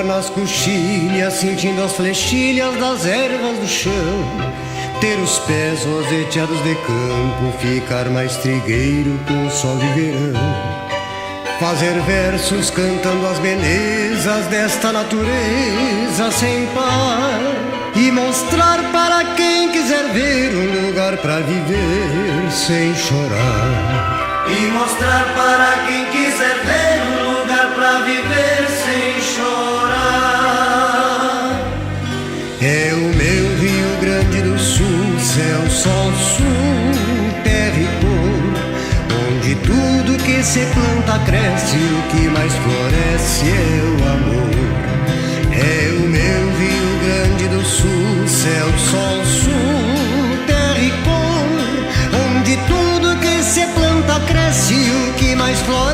suar nas coxilhas, sentindo as flechilhas das ervas do chão. Ter os pés roseteados de campo, ficar mais trigueiro com o sol de verão. Fazer versos cantando as belezas desta natureza sem par, e mostrar para quem quiser ver um lugar pra viver sem chorar. E mostrar para quem quiser ver um lugar pra viver sem chorar. É o meu Rio Grande do Sul, céu, sol, sul, terra e cor, onde tudo que se planta cresce, o que mais floresce é o amor. É o meu Rio Grande do Sul, céu, sol, sul, terra e cor, onde tudo que se planta cresce, o que mais floresce